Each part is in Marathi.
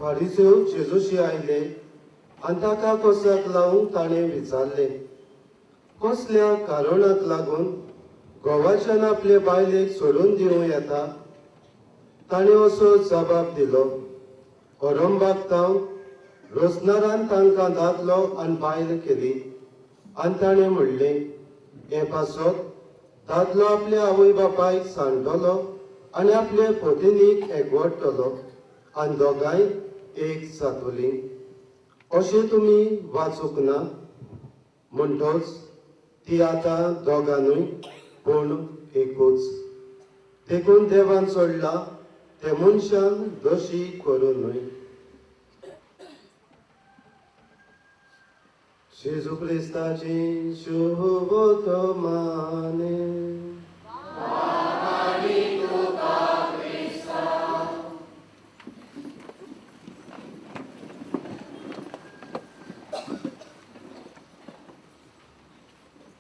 फारिसेव जेजूशी आयले आनी ताका कोसाक लावून ताणें विचारले, कसल्या कारणाक लागून गोवाच्यान आपले बायलेक सोडून दिवं येता? ताणें असो जबाब दिलो, अरंबागतांव रोजनारान तांकां दादलो आनी बायल केली. आनी ताणें म्हणलें, हे पासत दादलो आपल्या आवय बापायक सांडटलो आनी आपले पत्नीक एकवटतलो आनी दोगांय एक जातली. अशें तुमी वाचूंक ना? म्हणटोच ती आतां दोगांनूय पूण एकूच. देखून देवान सोडला ते मनशान दोशी करूं न्हय. जेजू क्रिस्ताची शुभ वर्तमाने.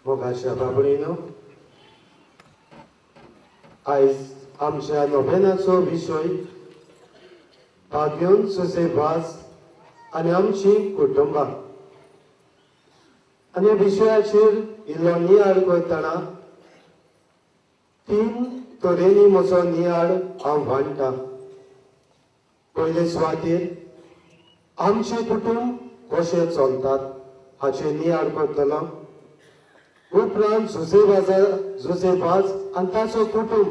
मोगाच्या बाबळीनो, आयज आमच्या नोवेनाचो विशय भाग्योन सुसेभास आनी आमची कुटुंबां. आनी ह्या विशयाचेर इल्लो नियाळ करतना 3 तरेनी म्हजो नियाळ हांव मांडटां. पयले सुवातेर आमचे कुटुंब कशें चलतात हाचेर नियाळ करतलो. उपरांत जोसेफास आनी ताचो कुटुंब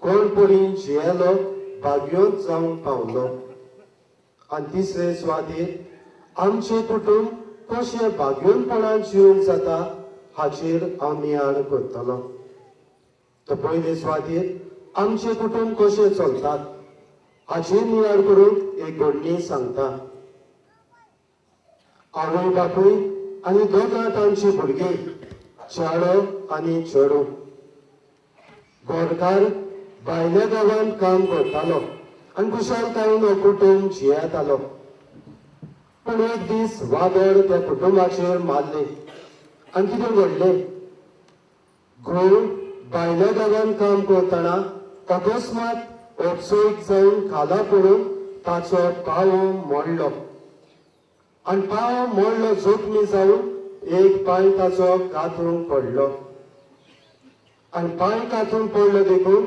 कोण परी जियेलो भाग्योन जावंक पावलो. आनी तिसरे सुवातेर आमचे कुटुंब कशें भाग्योनपणान जिवंक जाता हाचेर हांव नियाळ करतलो. तो पयले सुवातेर आमचे कुटुंब कशें चलतात हाचेर नियाळ करून एक घडणी सांगता. आवय बापूय आनी दोगां तांची भुरगीं, चेडो आनी चेडूं. गोरकार भायल्या गांवांत काम करतालो आनी कुशळटायेन हो कुटुंब जियेतालो. पूण एक दीस वादळ त्या कुटुंबाचेर मारलें आनी कितें घडलें? घोव भायल्या गांवांत काम करतना अकस्मात अपसोयक जावन खाला पडून ताचो पावो मोडलो. आनी पावो मोडलो जखमी जावन एक पांय ताचो कातरूंक पडलो. आनी पांय कातरून पडलो देखून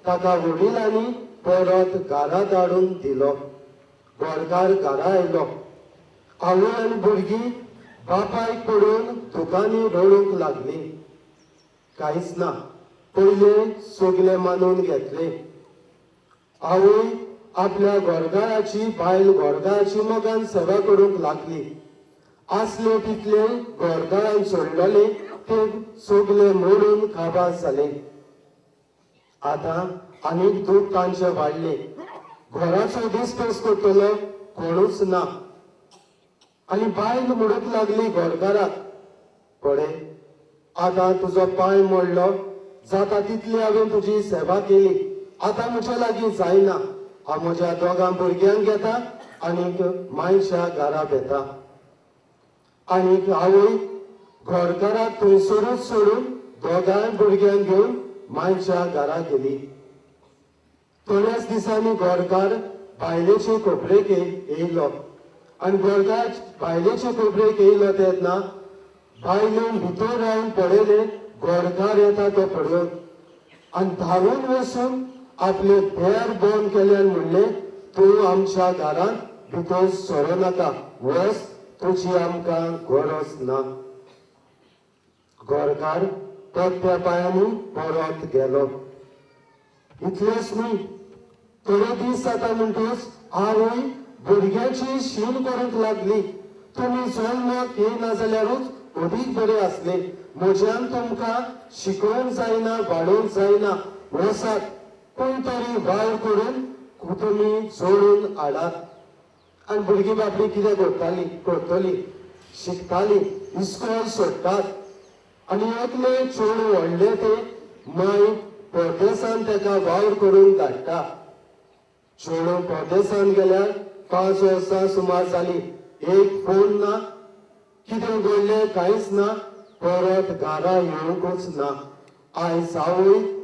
ताका वडिलांनी परत घरा धाडून दिलो. गोरकार घरा आयलो. आवय आनी भुरगीं बापायक पडून दुकानी रडूंक लागलीं. कांयच ना, पयलें सगलें मानून घेतलें. आवय आपल्या गोरगाराची बायल गोरगाराची मोगान सेवा करूंक लागली. आसले तितले गोरगारान सोडलेले ते सगले मोडून काबार जाले. आतां आनीक दूख तांचे वाडले. घराचो दिसपेस करतलो कोणूच ना. आनी बायल म्हणूंक लागली गोरगाराक, पळय आतां तुजो पांय मोडलो, जाता तितली हांवें तुजी सेवा केली, आतां म्हज्या लागीं जायना. हांव म्हज्या दोगां भुरग्यांक घेता आनीक मायच्या घरा येता. आणि आवय घरकाराक थंयसरूच सोडून दोगांय भुरग्यांक घेवन मायच्या घरा गेली. थोड्याच दिसांनी घरकार बायलेचे कोपरेक येयलो आणि घरकार बायलेचे कोपरेक येयलो तेन्ना बायलेन भितर रावन पळयले घरकार येता तो पळोवन आणि धांवून वचून आपले देर बंद केल्यान म्हणले, तूं आमच्या घरांत भितर सरो नाका, वच, तुजी आमकां गरज ना. घरकार त्या पांयांनी परत गेलो. इतलेंच न्ही, थोडे दीस जाता म्हणटच आवय भुरग्याची शीण करूंक लागली. तुमी जल्माक येयना जाल्यारूच अदीक बरें आसले. म्हज्यान तुमकां शिकोवंक जायना, वाडोवंक जायना. वसात, कोण तरी वावर करून तुमी जोडून हाडात. आनी भुरगीं बाबडी कितें करतली? शिकताली, इस्कॉल सोडटात. आनी एकले चेडूं व्हडले ते माय परदेसान तेका वावर करून धाडटा. चेडूं परदेसान गेल्यार 5 वर्सां सुमार जाली. एक फोन ना, कितें घडलें कांयच ना, परत घरा येवंकूच ना. आयज आवय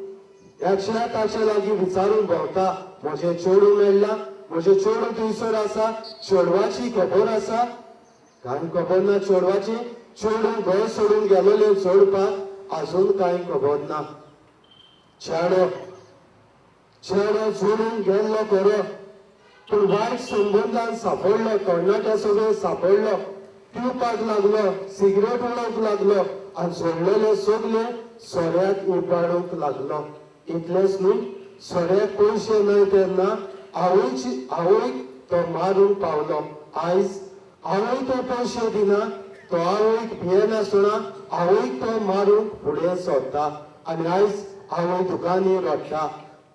एकशा ताचे लागीं विचारून भोंवता, म्हजें चेडूं मेळ्ळां, म्हजें चेडूं थंयसर आसा, चेडवाची खबर आसा? कांय खबर ना चेडवाची. चेडूं घर सोडून गेलोले चोडपाक आजून कांय खबर ना. चेडो जोडून गेल्लो खरो, पूण वायट संबंदान सांपडलो. कर्नाटक सगळो सांपडलो. पिवपाक लागलो, सिगरेट उडोवंक लागलो आनी जोडलेले सगळे सोऱ्याक इबाडूंक लागलो. इतलेंच न्ही, सोऱ्याक पयशे न्हय तेन्ना आवयक तो मारूंक पावलो. आयज आवय तो पयशे दिना, तो आवयक भियेनासतना आवयक तो मारूंक फुडें सरता. आनी आयज आवय दुकानी रडटा,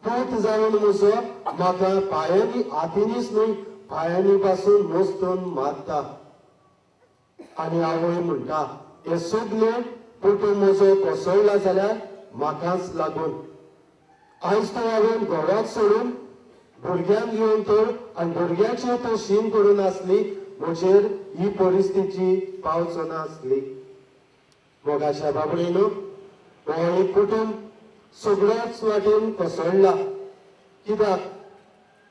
पूत जावन म्हजो म्हाका पांयांनी, हातींनीच न्हय पांयांनी पासून मोस्तून मारता. आनी आवय म्हणटा, हे सगळे पुटू म्हजो कोसळ्ळा जाल्यार म्हाकाच लागून. आयज तो हांवें घराक सोडून भुरग्यांक घेवन तर आनी भुरग्याचेर तो शीण करून आसली, म्हजेर ही परिस्थिती पावचो नासली. मोगाच्या बाबडीनो, हो एक कुटुंब सगळ्याच वाटेन कोसळ्ळा. कित्याक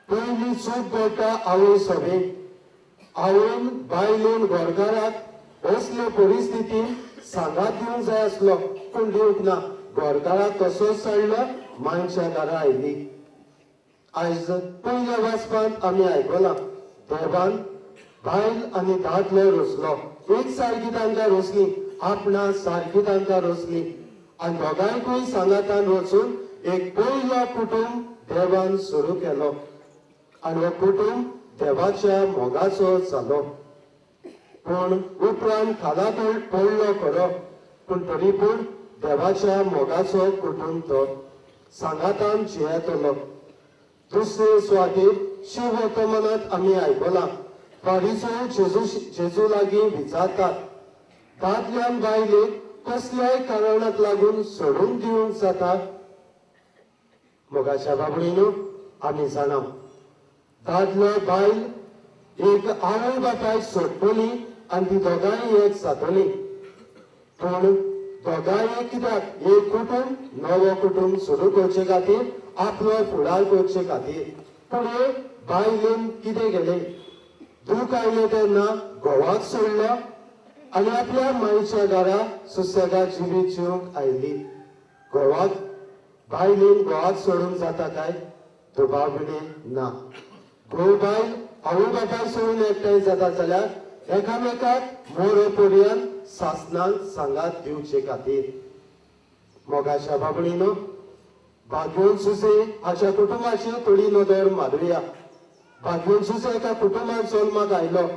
पयली चूक घडटा आवय सभेन. आवयन बायलेन घरकाराक असले परिस्थितीन सांगात दिवंक जाय आसलो, पूण दिवंक ना. घरकाराक तसोच साडलो, मायच्या घरा आयली. आयज पयल्या वाचपांत आमी आयकलां, देवान बायल आनी दादलो रोसलो. एक सारकी तांकां रोसली, आपणा सारकी तांकां रोसली आनी दोगांयकूय सांगातान वचून एक पयलो कुटुंब देवान सुरू केलो. आनी हो कुटुंब देवाच्या मोगाचो जालो. पूण उपरांत खाला पडलो खरो, पूण तरी पूण देवाच्या मोगाचो कुटुंब तो सांगातान जियेतलो. दुसरे सुवातेर शिव वर्तमानांत आमी आयकलां, फारीसांव जेजू लागीं विचारतात, दादल्यान बायलेक कसल्याय कारणाक लागून सोडून दिवंक जाता? मोगाच्या बाबडीनो, आमी जाणा, दादलो बायल एक आवय बापायक सोडटली आनी ती दोगांय एक जातली. पूण दोगांय कित्याक? एक कुटुंब, नवो कुटुंब सुरू करचे खातीर, आपलो फुडार करचे खातीर. पूण हे बायलेन कितें केलें? दूख आयलें तेन्ना घोवाक सोडलो आनी आपल्या मायच्या घरा सुसेगाद जिवीत जिवंक आयली. बायलेन घोवाक सोडूंक जाता काय? दुबावणे ना. घोव बायल आवय बापायक सोडून एकठांय जाता जाल्यार एकामेकाक मोर पर्यंत सासणान सांगात दिवचे खातीर. मोगाच्या बाबडीनो, भाग्योन सुसे हाच्या कुटुंबाची थोडी नदर मारूया. भाग्योन सुसे एका कुटुंबात जल्माक आयलो.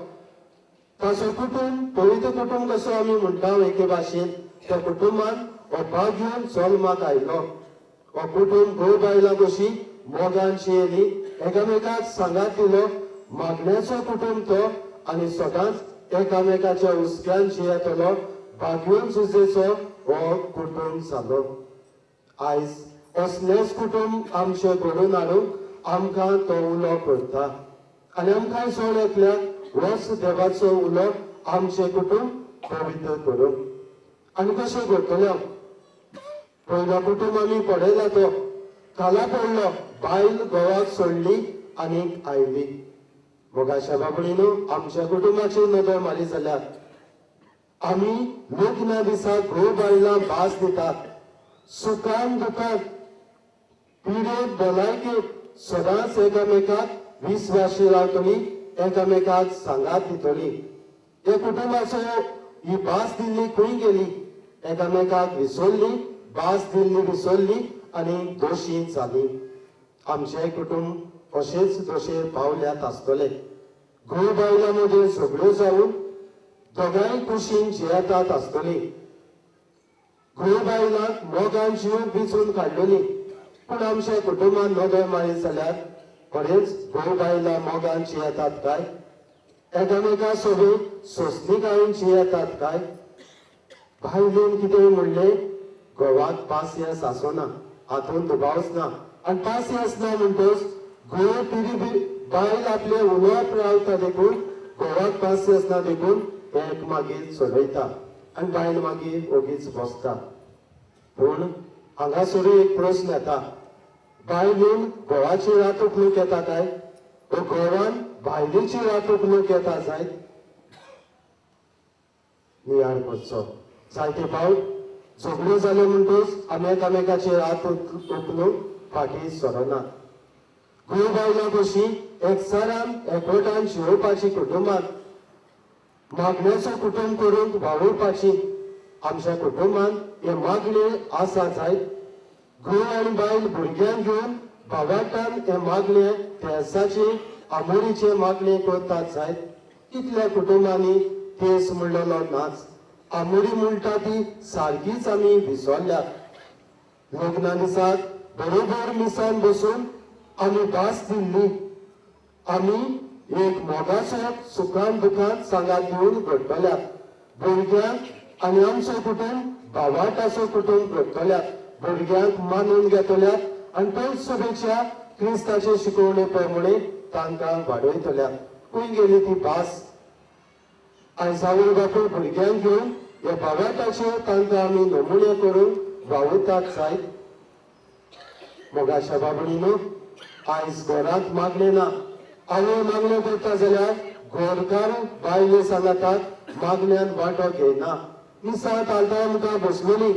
ताचो कुटुंब पवित्र कुटुंब कसो आमी म्हणटा एके भाशेन, त्या कुटुंबान हो भाग्योन जल्माक आयलो. हो कुटुंब घोव बायलां कशी मोगान जियेली, एकामेकाक सांगात दिलो. मागण्याचो कुटुंब तो आनी सदांच एकामेकाच्या हुस्क्यान जियेतलो भाग्योन सुसेचो हो कुटुंब जालो. आयज असलेच कुटुंब आमचे घडोवन हाडूंक आमकां तो उलो करता. आनी आमकां चड एकल्याक होच देवाचो उलो आमचे कुटुंब पवित्र करूंक. आनी कशें करतले? पयलो कुटुंब आमी पळयला तो काला पडलो, बायल घोवाक सोडली आनीक आयली. मोगाशा बाबडीनो, आमच्या कुटुंबाची नदर मारी जाल्यार आमी लग्ना दिसा घोव बायलां भास दितात. सुखान दुखान, पिडेक भलायकेक सदांच एकामेकाक विस्वाशी रावतली, एकामेकाक सांगात दितली. हे कुटुंबाचो ही भास दिल्ली खंय गेली? एकामेकाक विसरली, भास दिल्ली विसरली आनी दोशी जाली. आमचें कुटुंब अशेंच दोशेर पावल्यात आसतले. घोव बायलां मदीं झगड्यो जावन दोगांय कुशीन जियेतात आसतली. घोव बायलांक मोगान जीव विचून काडलेली. पूण आमच्या कुटुंबान नदर मारी जाल्यार खरेंच घोव बायलां मोगान जियेतात काय? एकामेका सोबीत सोंसणीकायेन जियेतात काय? बायलेन कितें म्हणलें? घोवाक पासियेंस आसना, हातून दुबावच ना. आनी पासियेंस ना म्हणटच घोव पिरी बायल आपले उलोवप रावता देखून घोवाक पासियेंस ना देखून एक मागीर चलयता आनी बायल मागीर ओगीच बसता. पूण हांगासर एक प्रस्न येता. बायलेन घोवाची रातूक येता काय? तो घोवान बायलेची रातूक येता जायत? नियाळ करचो. जायते फावट झगड्यो जाल्यो म्हणटच आमी एकामेकाची रात उखलूंक फाटीं सरनात. घोव बायलां कशी एकचारान एकवटान जिवोवपाची कुटुंबान मागण्याचो कुटुंब करून वावुरपाची. आमच्या कुटुंबान हे मागणे आसा जायत. घोव आनी बायल भुरग्यांक घेवन भावार्थान हे मागणे तेसाचे आमोरीचे मागणे करतात जायत. कितल्या कुटुंबांनी तेस म्हणलेलो नाच. आमोरी म्हणटा ती सारखीच आमी विसरल्यात. लग्ना दिसाक बरोबर मिसान बसून आमी भास दिल्ली. आमी एक मोगाचो सुखान दुखान सांगात घेवन घडटल्यात. भुरग्यांक आनी आमचो कुटुंब भावार्थाचो कुटुंब घडटल्यात. भुरग्यांक मानून घेतल्यात आनी तेच सोबेच्या क्रिस्ताचे शिकवणे प्रमाणे तांकां वाडयतल्यात. खंय गेली ती भास? आयज आवय बापूय भुरग्यांक घेवन हे भावार्थाचे तांकां आमी नमुने करून वावुरतात जायत. मोगाशा बाबडीनो, आयज घरांत मागणे ना. आवय मागणे करता जाल्यार घरकार बायले सांगतात मागण्यान वांटो घेयना. मिसांत आलताय मुखार बसलेली,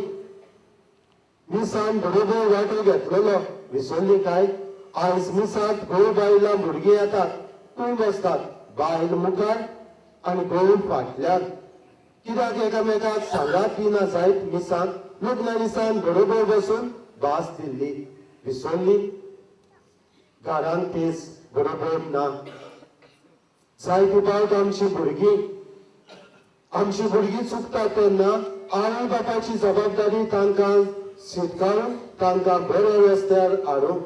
मिसान बरोबर वांटो घेतलेलो विसरली काय? आयज मिसांत घोव बायलां भुरगीं येतात, खंय बसतात? बायल मुखार आनी घोव फाटल्यान. कित्याक एकामेकाक सांगात दिना जायत? मिसांत लग्ना दिसान बरोबर बसून भास दिल्ली विसरली. घरांत तेच बरोबर ना. जायते फावट आमची भुरगीं चुकतात तेन्ना आवय बापाची जबाबदारी तांकां शिटकावन तांकां बरे रस्त्यार हाडूंक.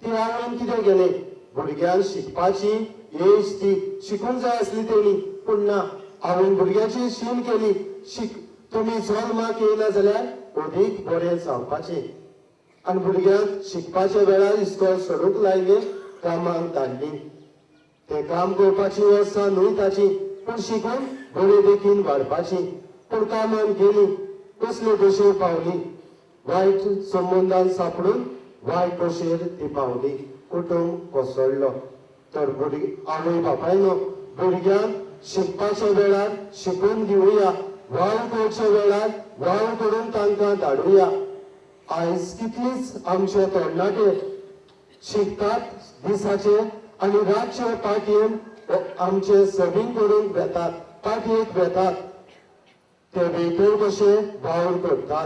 ती आवयन कितें केलें? भुरग्यांक शिकपाची एज ती शिकूंक जाय आसली तेणी, पूण ना. आवयन भुरग्याची शीन केली. तुमी जल्माक येयना जाल्यार अदीक बरें जावपाचें. आनी भुरग्यांक शिकपाच्या वेळार इस्कॉल सोडूंक लायले, कामाक धाडली. ते काम करपाची वर्सां न्हय ताची, पूण शिकून बरे देखीन वाडपाची. पूण कामान गेली, कसले दोशेर पावली. वायट संबंदान सांपडून वायट दोशेर ती पावली. कुटुंब कोसळ्ळो. तर आवय बापायनो, भुरग्यांक शिकपाच्या वेळार शिकून दिवया, वाव करच्या वेळार वाव करून तांकां धाडुया. आयज कितलीच आमचे तरणाटे शिकतात दिसाचे आनी रातचे पाटयेन आमचे सवींग करून वेतात, पाटयेक वेतात. ते वेटर कशे वावर करतात.